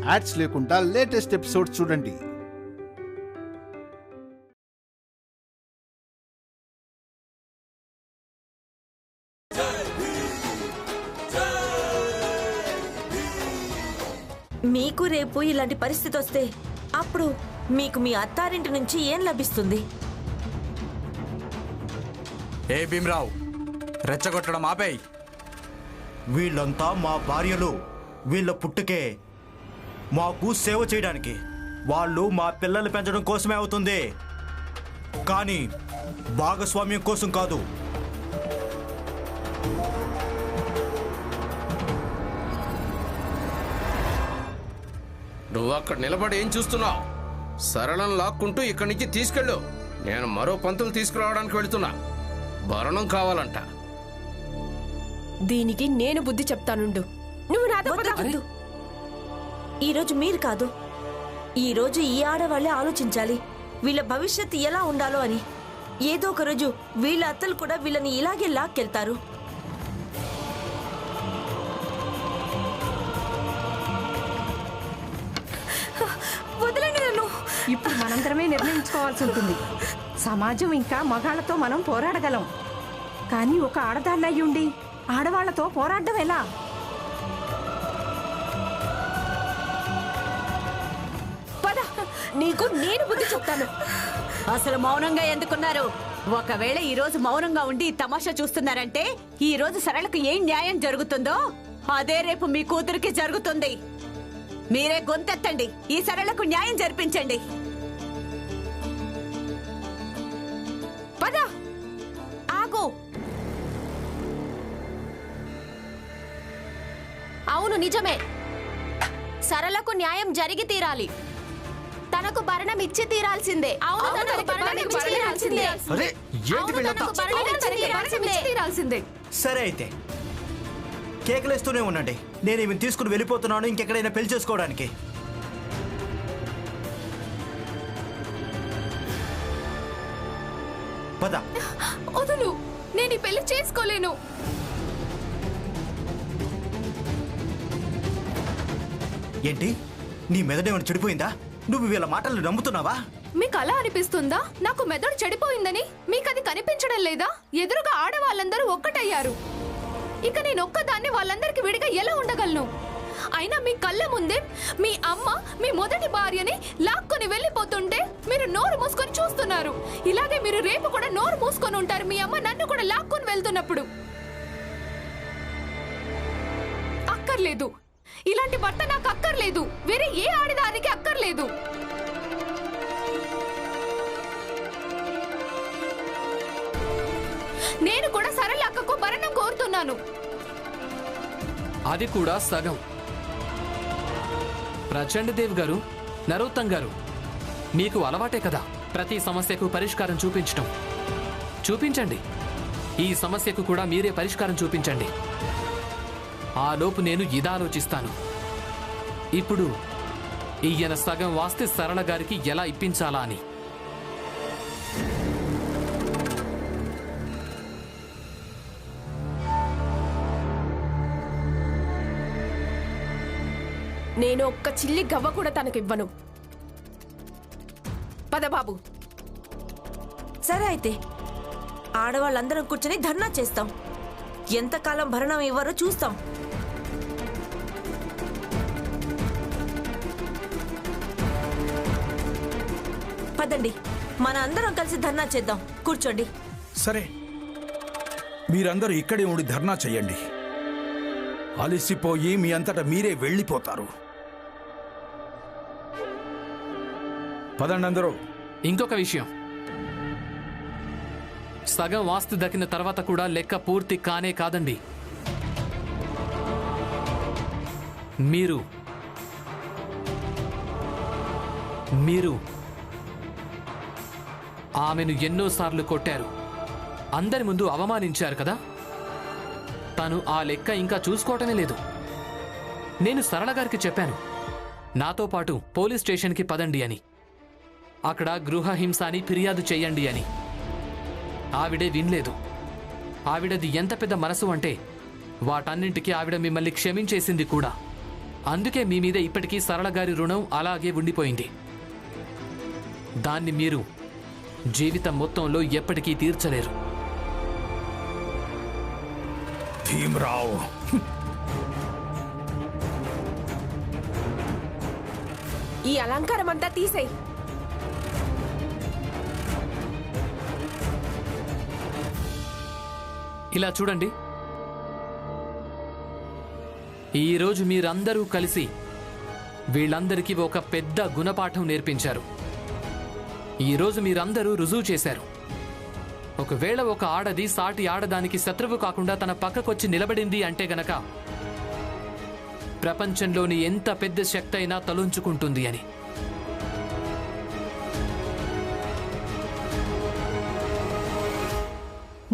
Ads లేకుండా latest episodes చూడండి. మీకు రేపు ఇలాంటి పరిస్థితి వస్తే అప్పుడు మీకు మీ అత్తారింటి నుంచి ఏం లభిస్తుంది? ఏ భీమరావు, రెచ్చగొట్టడం ఆపేయ్. వీళ్ళంతా మా భార్యలు. వీళ్ళ పుట్టుకే మాకు సేవ చేయడానికి. వాళ్ళు మా పిల్లలు పెంచడం కోసమే అవుతుంది, కానీ భాగస్వామ్యం కోసం కాదు. నువ్వు అక్కడ నిలబడి ఏం చూస్తున్నావు? సరళను లాక్కుంటూ ఇక్కడి నుంచి తీసుకెళ్ళు. నేను మరో పంతులు తీసుకురావడానికి వెళుతున్నా. భరణం కావాలంట. దీనికి నేను బుద్ధి చెప్తానుండు. నువ్వు నాతో పద. ఈరోజు మీరు కాదు, ఈరోజు ఈ ఆడవాళ్లే ఆలోచించాలి వీళ్ళ భవిష్యత్తు ఎలా ఉండాలో అని. ఏదో ఒక రోజు వీళ్ళ అత్తలు కూడా వీళ్ళని ఇలాగే లాక్కెళ్తారు. వదలండి నన్ను. ఇప్పుడు మనందరమే నిర్ణయించుకోవాల్సి ఉంటుంది. సమాజం ఇంకా మగాళ్లతో మనం పోరాడగలం, కానీ ఒక ఆడదాన్ని అయ్యుండి ఆడవాళ్లతో పోరాడడం ఎలా? పద, నీకు నేను బుద్ధి చెప్తాను. అసలు మౌనంగా ఎందుకున్నారు? ఒకవేళ ఈ రోజు మౌనంగా ఉండి తమాషా చూస్తున్నారంటే ఈ రోజు సరళకు ఏం న్యాయం జరుగుతుందో అదే రేపు మీ కూతురికి జరుగుతుంది. మీరే గొంతెత్తండి, ఈ సరళకు న్యాయం జరిపించండి. పద. ఆగు. అవును, నిజమే. సరళకు న్యాయం జరిగి తీరాలి. తనకు భరణం ఇచ్చి తీరాల్సిందే. సరే అయితే కేకలేస్తూనే ఉండండి. నేను ఈమె తీసుకుని వెళ్ళిపోతున్నాను ఇంకెక్కడైనా పెళ్లి చేసుకోవడానికి. పద. వదులు, నేను ఈ పెళ్లి చేసుకోలేను. ఏంటి, నీ మెదడేమైనా చెడిపోయిందా? నువ్వు వీళ్ళ మాటలు నమ్ముతున్నావా? మీకు అలా అనిపిస్తుందా? నాకు మెదడు చెడిపోయిందని మీకు అది కనిపించడం లేదా? ఎదురుగా ఆడవాళ్ళందరూ ఒక్కటయ్యారు. ఇక నేను ఒక్కదాన్ని వాళ్ళందరికీ విడిగా ఎలా ఉండగలను? అయినా మీ కళ్ళ ముందే మీ అమ్మ మీ మొదటి భార్యని లాక్కొని వెళ్ళిపోతుంటే మీరు నోరు మూసుకొని చూస్తున్నారు. ఇలాగే మీరు రేపు కూడా నోరు మూసుకొని ఉంటారు మీ అమ్మ నన్ను కూడా లాక్కొని వెళ్తున్నప్పుడు. అక్కర్లేదు, ఇలాంటి భర్త నాకు అక్కర్లేదు. వేరే ఏ ఆడదానికి అక్కర్లేదు. నేను కూడా సరళ అక్కకు భరణం కోరుతున్నాను. అది కూడా సగం. ప్రచండదేవ్ గారు, నరోత్తం గారు, మీకు అలవాటే కదా ప్రతి సమస్యకు పరిష్కారం చూపించటం. చూపించండి. ఈ సమస్యకు కూడా మీరే పరిష్కారం చూపించండి. ఆ లోపు నేను ఇదాలోచిస్తాను. ఇప్పుడు ఈయన సగం వాస్తే సరళ గారికి ఎలా ఇప్పించాలా అని. నేను ఒక్క చిల్లి గవ్వ కూడా తనకివ్వను. పద బాబు. సరే అయితే ఆడవాళ్ళందరం కూర్చొని ధర్నా చేస్తాం. ఎంతకాలం భరణం ఇవ్వరో చూస్తాం. పదండి, మన అందరం కలిసి ధర్నా చేద్దాం. కూర్చోండి. సరే, మీరందరూ ఇక్కడే ఉండి ధర్నా చెయ్యండి. అలిసిపోయి మీ అంతటా మీరే వెళ్ళిపోతారు. పదండి అందరూ. ఇంకొక విషయం, సగం వాస్తు దక్కిన తర్వాత కూడా లెక్క పూర్తి కానే కాదండి. మీరు మీరు ఆమెను ఎన్నోసార్లు కొట్టారు, అందరి ముందు అవమానించారు కదా. తను ఆ లెక్క ఇంకా చూసుకోవటమే లేదు. నేను సరళ గారికి చెప్పాను, నాతో పాటు పోలీస్ స్టేషన్కి పదండి అని. అక్కడ గృహహింస అని ఫిర్యాదు చెయ్యండి అని. ఆవిడే వినలేదు. ఆవిడది ఎంత పెద్ద మనసు అంటే వాటన్నింటికి ఆవిడ మిమ్మల్ని క్షమించేసింది కూడా. అందుకే మీ మీద ఇప్పటికీ సరళ గారి రుణం అలాగే ఉండిపోయింది. దాన్ని మీరు జీవితం మొత్తంలో ఎప్పటికీ తీర్చలేరు. భీమ్రావ్, ఈ అలంకారం అంతా తీసేయ్. ఇలా చూడండి, ఈరోజు మీరందరూ కలిసి వీళ్ళందరికీ ఒక పెద్ద గుణపాఠం నేర్పించారు. ఈరోజు మీరందరూ రుజువు చేశారు, ఒకవేళ ఒక ఆడది సాటి ఆడదానికి శత్రువు కాకుండా తన పక్కకొచ్చి నిలబడింది అంటే గనక ప్రపంచంలోని ఎంత పెద్ద శక్తి అయినా తలొంచుకుంటుంది అని.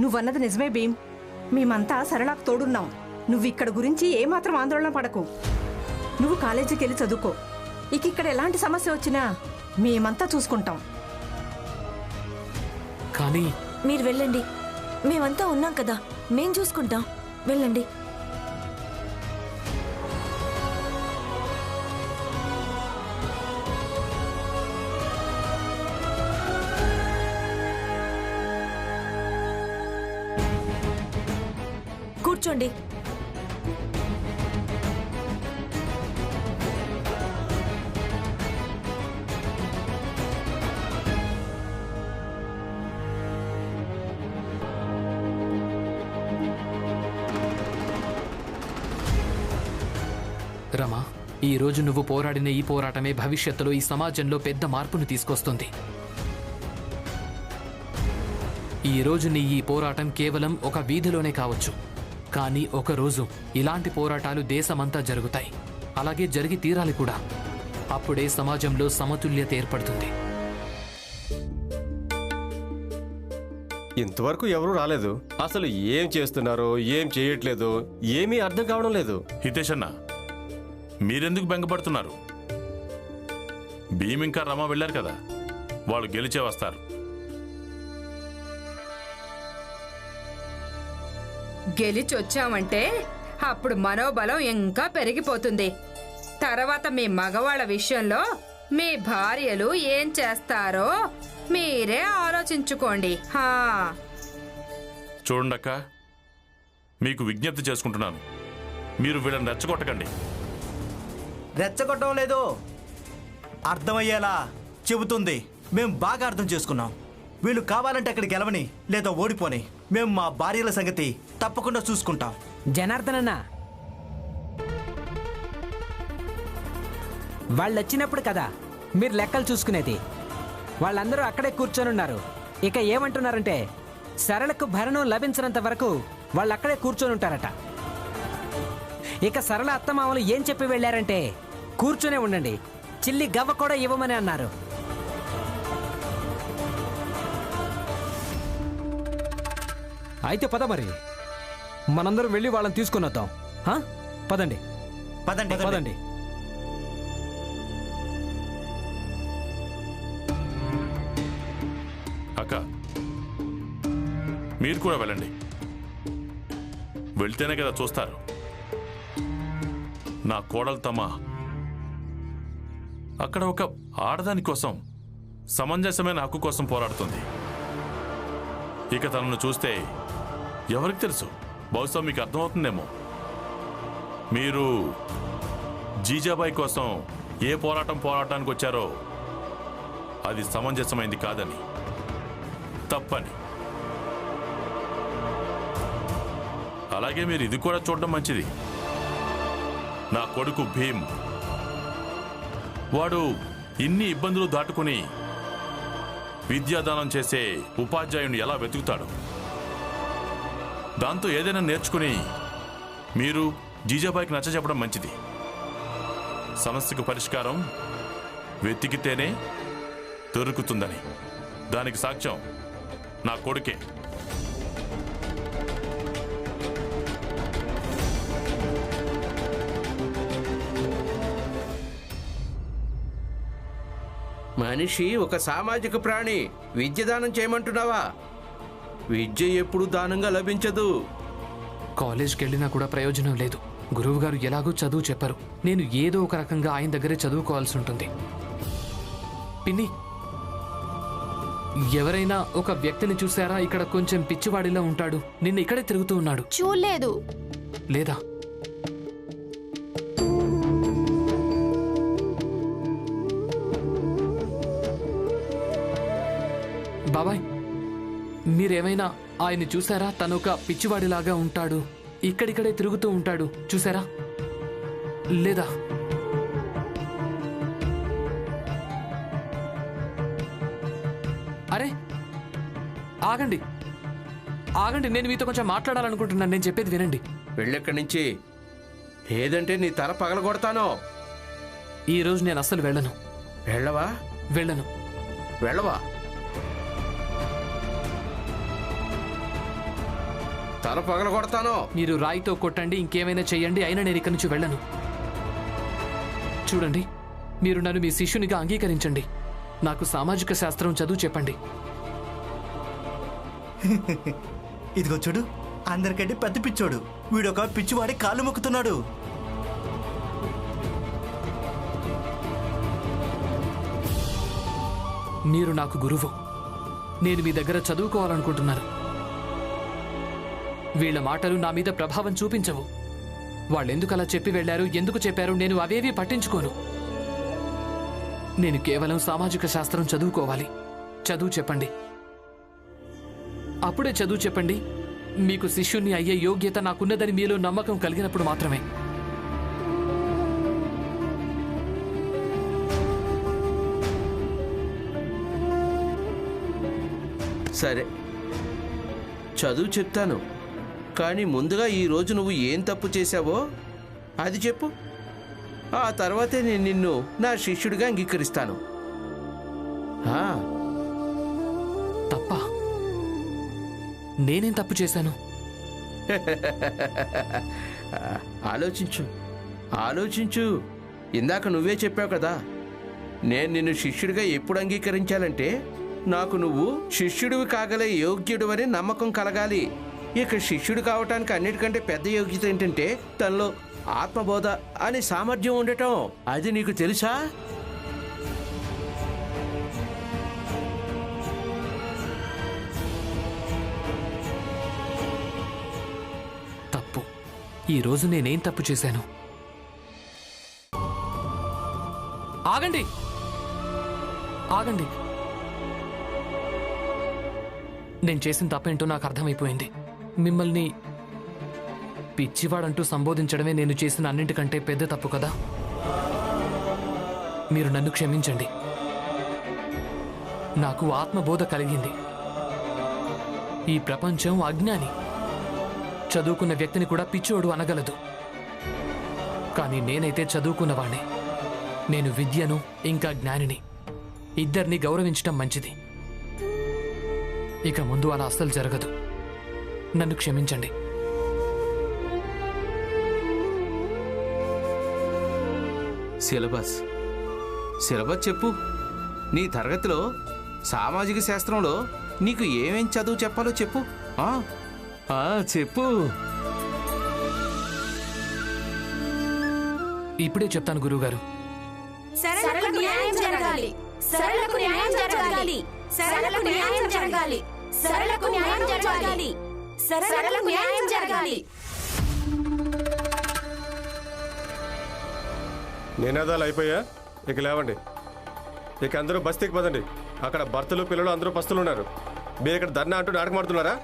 నువ్వన్నది నిజమే భీమ్. మేమంతా సరళకు తోడున్నాం. నువ్వు ఇక్కడ గురించి ఏమాత్రం ఆందోళన పడకు. నువ్వు కాలేజీకి వెళ్ళి చదువుకో. ఇక్కడ ఎలాంటి సమస్య వచ్చినా మేమంతా చూసుకుంటాం. కానీ మీరు వెళ్ళండి, మేమంతా ఉన్నాం కదా, మేం చూసుకుంటాం. వెళ్ళండి. కూర్చోండి. రమా, ఈ రోజు నువ్వు పోరాడిన ఈ పోరాటమే భవిష్యత్తులో ఈ సమాజంలో పెద్ద మార్పును తీసుకొస్తుంది. ఈ రోజు నీ ఈ పోరాటం కేవలం ఒక వీధిలోనే కావచ్చు, కానీ ఒక రోజు ఇలాంటి పోరాటాలు దేశమంతా జరుగుతాయి. అలాగే జరిగి తీరాలి కూడా. అప్పుడే సమాజంలో సమతుల్యత ఏర్పడుతుంది. ఇంతవరకు ఎవరూ రాలేదు. అసలు ఏం చేస్తున్నారో ఏం చేయట్లేదో ఏమీ అర్థం కావడం లేదు. హితేష్ అన్న, మీరెందుకు బెంగపడుతున్నారు? భీమ్ ఇంకా రమ వెళ్ళారు కదా, వాళ్ళు గెలిచే వస్తారు. గెలిచొచ్చామంటే అప్పుడు మనోబలం ఇంకా పెరిగిపోతుంది. తర్వాత మీ మగవాళ్ళ విషయంలో మీ భార్యలు ఏం చేస్తారో మీరే ఆలోచించుకోండి. చూడండక్క, మీకు విజ్ఞప్తి చేసుకుంటున్నాను, మీరు వీళ్ళని రెచ్చగొట్టకండి. రెచ్చగొట్టడం లేదు, అర్థమయ్యేలా చెబుతుంది. మేం బాగా అర్థం చేసుకున్నాం. వీళ్ళు కావాలంటే అక్కడికి గెలవని లేదా ఓడిపోని మేము మా భార్యల సంగతి తప్పకుండా చూసుకుంటాం. జనార్దన్ అన్న, వాళ్ళు వచ్చినప్పుడు కదా మీరు లెక్కలు చూసుకునేది. వాళ్ళందరూ అక్కడే కూర్చొని ఉన్నారు. ఇక ఏమంటున్నారంటే సరళకు భరణం లభించినంత వరకు వాళ్ళు అక్కడే కూర్చొని ఉంటారట. ఇక సరళ అత్తమామలు ఏం చెప్పి వెళ్ళారంటే కూర్చునే ఉండండి, చిల్లి గవ్వ కూడా ఇవ్వమని అన్నారు. అయితే పద మరి, మనందరం వెళ్ళి వాళ్ళని తీసుకుని వద్దాం. పదండి పదండి పదండి. అక్క, మీరు కూడా వెళ్ళండి. వెళ్తేనే కదా చూస్తారు. నా కోడలు తమ అక్కడ ఒక ఆడదాని కోసం, సమంజసమైన హక్కు కోసం పోరాడుతుంది. ఇక తనను చూస్తే ఎవరికి తెలుసు, బహుశా మీకు అర్థమవుతుందేమో, మీరు జీజాబాయి కోసం ఏ పోరాటానికి వచ్చారో అది సమంజసమైంది కాదని, తప్పని. అలాగే మీరు ఇది కూడా చూడడం మంచిది. నా కొడుకు భీమ్, వాడు ఇన్ని ఇబ్బందులు దాటుకుని విద్యాదానం చేసే ఉపాధ్యాయుని ఎలా వెతుకుతాడు. దాంతో ఏదైనా నేర్చుకుని మీరు జీజాబాయికి నచ్చజెప్పడం మంచిది. సమస్యకు పరిష్కారం వెతికితేనే దొరుకుతుందని. దానికి సాక్ష్యం నా కొడుకే. మనిషి ఒక సామాజిక ప్రాణి. విద్య దానం చేయమంటున్నావా? విద్య ఎప్పుడు దానంగా లభించదు. కాలేజ్కి వెళ్ళినా కూడా ప్రయోజనం లేదు. గురువుగారు ఎలాగో చదువు చెప్పరు. నేను ఏదో ఒక రకంగా ఆయన దగ్గరే చదువుకోవాల్సి ఉంటుంది. పిన్ని, ఎవరైనా ఒక వ్యక్తిని చూసారా? ఇక్కడ కొంచెం పిచ్చివాడిలా ఉంటాడు, నిన్న ఇక్కడే తిరుగుతూ ఉన్నాడు. చూడలేదు. లేదా? బాబాయ్, మీరేమైనా ఆయన్ని చూసారా? తను ఒక పిచ్చివాడిలాగా ఉంటాడు, ఇక్కడిక్కడే తిరుగుతూ ఉంటాడు, చూసారా? లేదా? అరే ఆగండి, ఆగండి, నేను మీతో కొంచెం మాట్లాడాలనుకుంటున్నాను. నేను చెప్పేది వినండి. వెళ్ళెక్కడి నుంచి, ఏదంటే నీ తల పగలగొడతాను. ఈరోజు నేను అస్సలు వెళ్ళను. వెళ్ళవా? వెళ్ళను. వెళ్ళవా? తల పగలగొడతాను. మీరు రాయితో కొట్టండి, ఇంకేమైనా చెయ్యండి, అయినా నేను ఇక్కడి నుంచి వెళ్ళను. చూడండి, మీరు నన్ను మీ శిష్యునిగా అంగీకరించండి. నాకు సామాజిక శాస్త్రం చదువు చెప్పండి. ఇదిగో చూడు, అందరికంటే పెద్ద పిచ్చోడు వీడొక పిచ్చివాడి కాళ్ళు మొక్కుతున్నాడు. మీరు నాకు గురువు, నేను మీ దగ్గర చదువుకోవాలనుకుంటున్నాను. వీళ్ల మాటలు నా మీద ప్రభావం చూపించవు. వాళ్ళెందుకు అలా చెప్పి వెళ్లారు, ఎందుకు చెప్పారు, నేను అవేవీ పట్టించుకోను. నేను కేవలం సామాజిక శాస్త్రం చదువుకోవాలి. చదువు చెప్పండి. అప్పుడే చదువు చెప్పండి. మీకు శిష్యుణ్ణి అయ్యే యోగ్యత నాకున్నదని మీలో నమ్మకం కలిగినప్పుడు మాత్రమే. సరే, చదువు చెప్తాను, కానీ ముందుగా ఈరోజు నువ్వు ఏం తప్పు చేశావో అది చెప్పు. ఆ తర్వాతే నేను నిన్ను నా శిష్యుడిగా అంగీకరిస్తాను. తప్ప? నేనేం తప్పు చేశాను? ఆలోచించు, ఆలోచించు. ఇందాక నువ్వే చెప్పావు కదా, నేను నిన్ను శిష్యుడిగా ఎప్పుడు అంగీకరించాలంటే నాకు నువ్వు శిష్యుడివి కాగలే యోగ్యుడు అని నమ్మకం కలగాలి. ఇక శిష్యుడు కావటానికి అన్నిటికంటే పెద్ద యోగ్యత ఏంటంటే తనలో ఆత్మబోధ అనే సామర్థ్యం ఉండటం. అది నీకు తెలుసా? తప్పు. ఈరోజు నేనేం తప్పు చేశాను? ఆగండి, ఆగండి. నేను చేసిన తప్పేంటో నాకు అర్థమైపోయింది. మిమ్మల్ని పిచ్చివాడంటూ సంబోధించడమే నేను చేసిన అన్నింటికంటే పెద్ద తప్పు కదా. మీరు నన్ను క్షమించండి. నాకు ఆత్మబోధ కలిగింది. ఈ ప్రపంచం అజ్ఞాని, చదువుకున్న వ్యక్తిని కూడా పిచ్చోడు అనగలదు. కానీ నేనైతే చదువుకున్నవాణ్ణి. నేను విద్యను ఇంకా జ్ఞానిని ఇద్దరిని గౌరవించటం మంచిది. ఇక ముందు అలా అస్సలు జరగదు. నన్ను క్షమించండి. సిలబస్ చెప్పు. నీ తరగతిలో సామాజిక శాస్త్రంలో నీకు ఏమేం చదువు చెప్పాలో చెప్పు. చెప్పు. ఇప్పుడే చెప్తాను గురువుగారు. సరళకు న్యాయం జరగాలి, సరళకు న్యాయం జరగాలి, సరళకు న్యాయం జరగాలి, సరళకు న్యాయం జరగాలి, సరళకు న్యాయం జరగాలి. నినాదాలు అయిపోయా? ఇక లేవండి. ఇక అందరూ బస్తీకి పదండి. అక్కడ భర్తలు పిల్లలు అందరూ పస్తులు ఉన్నారు. మీరు ఇక్కడ ధర్నా అంటూ నాటకమాడుతున్నారా?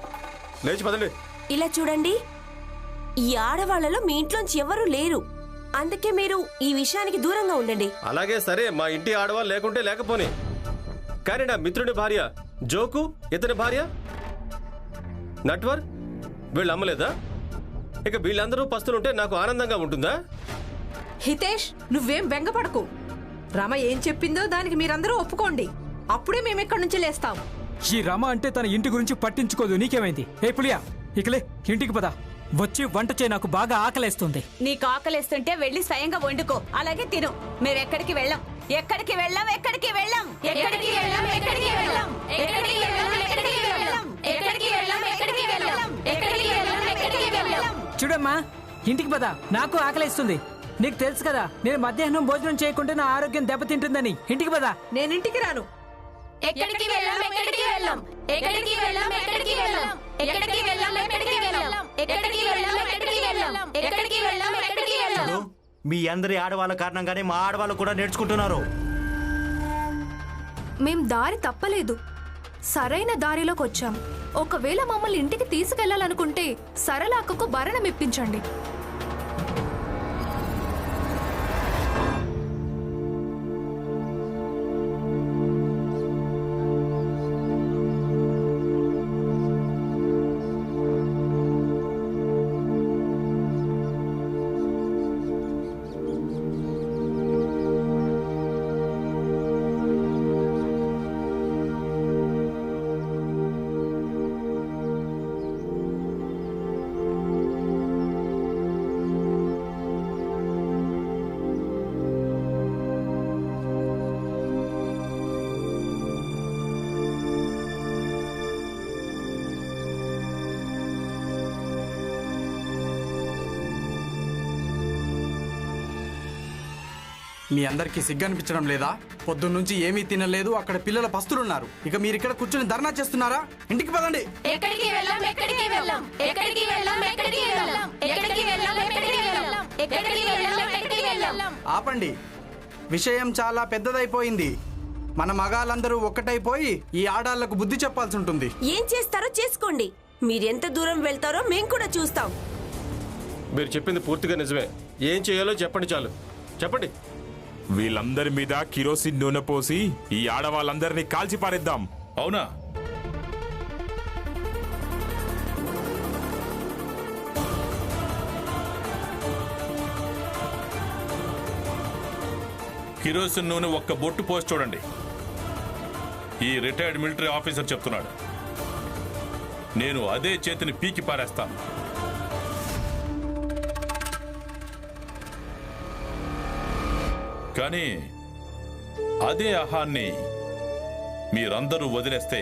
లేచి పదండి. ఇలా చూడండి, ఈ ఆడవాళ్లలో మీ ఇంట్లోంచి ఎవరూ లేరు. అందుకే మీరు ఈ విషయానికి దూరంగా ఉండండి. అలాగే సరే, మా ఇంటి ఆడవాళ్ళు లేకుంటే లేకపోని, కానీ నా మిత్రుడి భార్య జోకు, ఇతని భార్య నట్వర్ వీళ్ళు అమ్మలేదా? ఇక వీళ్ళందరూ పస్తులుంటే నాకు ఆనందంగా ఉంటుందా? హితేష్, నువ్వేం బెంగపడకు. రమ ఏం చెప్పిందో దానికి మీరందరూ ఒప్పుకోండి. అప్పుడే మేము ఇక్కడి నుంచి లేస్తాం. ఈ రమ అంటే తన ఇంటి గురించి పట్టించుకోదు. నీకేమైంది? ఏ పులియా, ఇకలే ఇంటికి పద. వచ్చి వంట చేయి, నాకు బాగా ఆకలేస్తుంది. నీకు ఆకలేస్తుంటే వెళ్ళి స్వయంగా వండుకో, అలాగే తిను. మేమెక్కడికి వెళ్ళాం, ఎక్కడికి వెళ్ళాం, ఎక్కడికి వెళ్ళాం, ఎక్కడికి వెళ్ళాం, ఎక్కడికి వెళ్ళాం, ఎక్కడికి వెళ్ళాం, ఎక్కడికి వెళ్ళాం, ఎక్కడికి వెళ్ళాం, ఎక్కడికి వెళ్ళాం, ఎక్కడికి వెళ్ళాం, ఎక్కడికి వెళ్ళాం. చూడమ్మా, ఇంటికి పద, నాకు ఆకలిస్తుంది. నీకు తెలుసు కదా నేను మధ్యాహ్నం భోజనం చేయకుంటే నా ఆరోగ్యం దెబ్బతింటుందని. ఇంటికి పద. నేను ఇంటికి రాను. ఎక్కడికి వెళ్ళాం, ఎక్కడికి వెళ్ళాం, ఎక్కడికి వెళ్ళాం, ఎక్కడికి వెళ్ళాం, ఎక్కడికి వెళ్ళాం, ఎక్కడికి వెళ్ళాం, ఎక్కడికి వెళ్ళాం, ఎక్కడికి వెళ్ళాం, ఎక్కడికి వెళ్ళాం, ఎక్కడికి వెళ్ళాం. మీ అందరి ఆడవాళ్ళ కారణంగానే మా ఆడవాళ్ళు కూడా నేర్చుకుంటున్నారు. మేం దారి తప్పలేదు, సరైన దారిలోకి వచ్చాం. ఒకవేళ మమ్మల్ని ఇంటికి తీసుకెళ్లాలనుకుంటే సరళ అక్కకు భరణం ఇప్పించండి. మీ అందరికీ సిగ్గనిపించడం లేదా? పొద్దున్నుంచి ఏమీ తినలేదు, అక్కడ పిల్లల పస్తులున్నారు. ఇక మీరు ఇక్కడ కూర్చొని ధర్నా చేస్తున్నారా? ఇంటికి పదండి. ఎక్కడికి వెళ్ళాం, ఎక్కడికి వెళ్ళాం, ఎక్కడికి వెళ్ళాం, ఎక్కడికి వెళ్ళాం, ఎక్కడికి వెళ్ళాం, ఎక్కడికి వెళ్ళాం, ఎక్కడికి వెళ్ళాం, ఎక్కడికి వెళ్ళాం. ఆపండి, విషయం చాలా పెద్దదైపోయింది. మన మగాళ్ళందరూ ఒక్కటైపోయి ఈ ఆడాళ్లకు బుద్ధి చెప్పాల్సి ఉంటుంది. ఏం చేస్తారో చేసుకోండి. మీరెంత దూరం వెళ్తారో మేం కూడా చూస్తాం. మీరు చెప్పింది పూర్తిగా నిజమే. ఏం చేయాలో చెప్పండి, చాలు చెప్పండి. వీళ్ళందరి మీద కిరోసిన్ నూనె పోసి ఈ ఆడవాళ్ళందరినీ కాల్చి పారేద్దాం. అవునా? కిరోసిన్ నూనె ఒక్క బొట్టు పోసి చూడండి. ఈ రిటైర్డ్ మిలిటరీ ఆఫీసర్ చెప్తున్నాడు. నేను అదే చేతిని పీకి పారేస్తాను. కానీ అదే ఆహాన్ని మీరందరూ వదిలేస్తే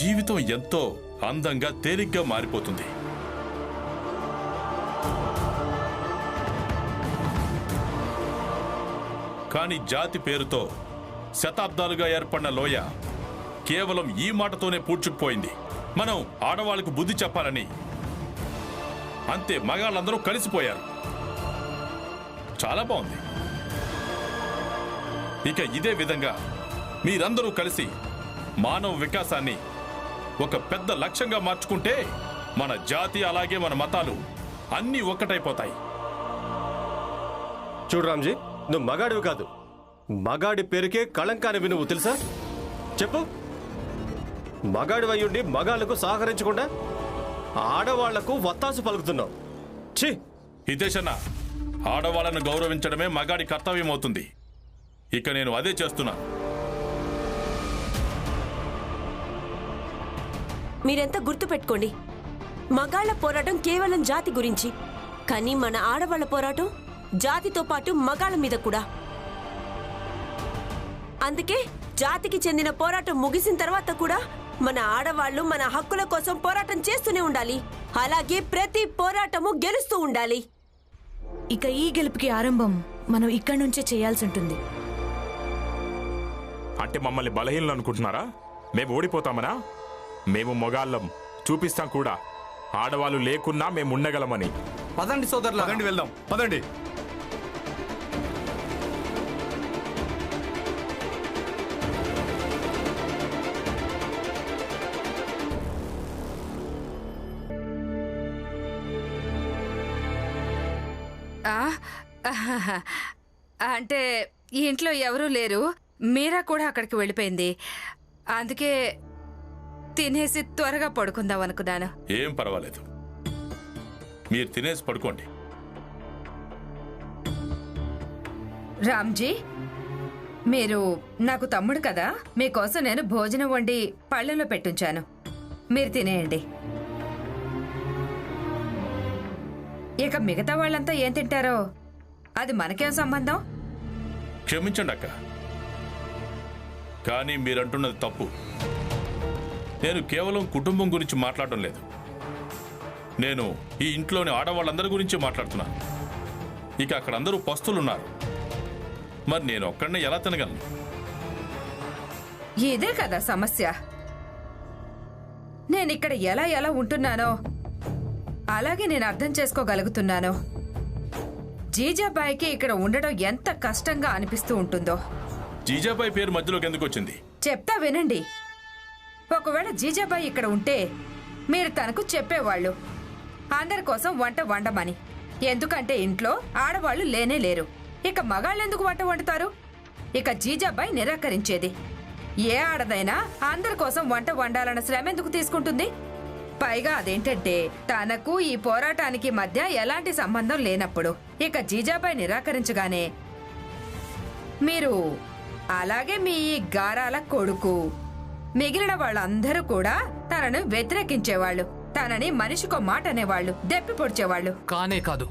జీవితం ఎంతో అందంగా తేలిగ్గా మారిపోతుంది. కానీ జాతి పేరుతో శతాబ్దాలుగా ఏర్పడిన లోయ కేవలం ఈ మాటతోనే పూడ్చుకుపోయింది. మనం ఆడవాళ్లకు బుద్ధి చెప్పాలని అంతే మగాళ్ళందరూ కలిసిపోయారు. చాలా బాగుంది. ఇక ఇదే విధంగా మీరందరూ కలిసి మానవ వికాసాన్ని ఒక పెద్ద లక్ష్యంగా మార్చుకుంటే మన జాతి అలాగే మన మతాలు అన్నీ ఒక్కటైపోతాయి. చూడు రామ్జీ, నువ్వు మగాడివి కాదు. మగాడి పేరుకే కళంకానివి నువ్వు, తెలుసా? చెప్పు. మగాడివి అయ్యుండి మగాళ్లకు సహకరించకుండా ఆడవాళ్లకు వత్తాసు పలుకుతున్నావు. ఛీ! హితేషన్న, ఆడవాళ్లను గౌరవించడమే మగాడి కర్తవ్యం అవుతుంది. ఇక నేను అదే చేస్తున్నాను. మీరెంత గుర్తుపెట్టుకోండి, మగాళ్ల పోరాటం కేవలం జాతి గురించి, కానీ మన ఆడవాళ్ల పోరాటం జాతితో పాటు మగాళ్ల మీద కూడా. అందుకే జాతికి చెందిన పోరాటం ముగిసిన తర్వాత కూడా మన ఆడవాళ్లు మన హక్కుల కోసం పోరాటం చేస్తూనే ఉండాలి. అలాగే ప్రతి పోరాటము గెలుస్తూ ఉండాలి. ఇక ఈ గెలుపుకి ఆరంభం మనం ఇక్కడి నుంచే చేయాల్సి ఉంటుంది. అంటే మమ్మల్ని బలహీనలు అనుకుంటున్నారా? మేము ఓడిపోతామనా? మేము మొగాళ్ళం, చూపిస్తాం కూడా. ఆడవాళ్ళు లేకున్నా మేము ఉండగలమని. పదండి సోదరులు, పదండి వెళ్దాం, పదండి. అంటే ఈ ఇంట్లో ఎవరూ లేరు. మీరా కూడా అక్కడికి వెళ్ళిపోయింది. అందుకే తినేసి త్వరగా పడుకుందాం అనుకున్నాను. ఏం పర్వాలేదు, మీరు తినేసి పడుకోండి. రామ్జీ, మీరు నాకు తమ్ముడు కదా, మీకోసం నేను భోజనం వండి పళ్ళెంలో పెట్టుంచాను. మీరు తినేయండి. ఇక మిగతా వాళ్ళంతా ఏం తింటారో అది మనకేం సంబంధం? క్షమించండి అక్క, కానీ మీరంటున్నది తప్పు. నేను కేవలం కుటుంబం గురించి మాట్లాడటం లేదు. నేను ఈ ఇంట్లోని ఆడవాళ్ళందరి గురించి మాట్లాడుతున్నాను. ఇక అక్కడ అందరూ పస్తులున్నారు. మరి నేను ఒక్కడనే ఎలా తినగలను? ఇదే కదా సమస్య. నేనిక్కడ ఎలా ఎలా ఉంటున్నానో అలాగే నేను అర్థం చేసుకోగలుగుతున్నాను. జీజాబాయికి ఇక్కడ ఉండడం ఎంత కష్టంగా అనిపిస్తూ ఉంటుందో. జీజాబాయి పేరు మధ్యలోకి ఎందుకు వచ్చింది? చెప్తా వినండి. ఒకవేళ జీజాబాయి ఇక్కడ ఉంటే మీరు తనకు చెప్పేవాళ్ళు అందరి కోసం వంట వండమని. ఎందుకంటే ఇంట్లో ఆడవాళ్లు లేనే లేరు. ఇక మగాళ్ళెందుకు వంట వండుతారు? ఇక జీజాబాయి నిరాకరించేది. ఏ ఆడదైనా అందరి కోసం వంట వండాలన్న శ్రమ ఎందుకు తీసుకుంటుంది? పైగా అదేంటంటే తనకు ఈ పోరాటానికి మధ్య ఎలాంటి సంబంధం లేనప్పుడు ఇక జీజాబాయి నిరాకరించగానే మీరు అలాగే మీ గారాల కొడుకు మిగిలిన వాళ్ళందరూ కూడా తనను వ్యతిరేకించేవాళ్ళు, తనని మనిషికో మాట అనేవాళ్ళు, దెప్పి పొడిచేవాళ్ళు. కానే కాదు,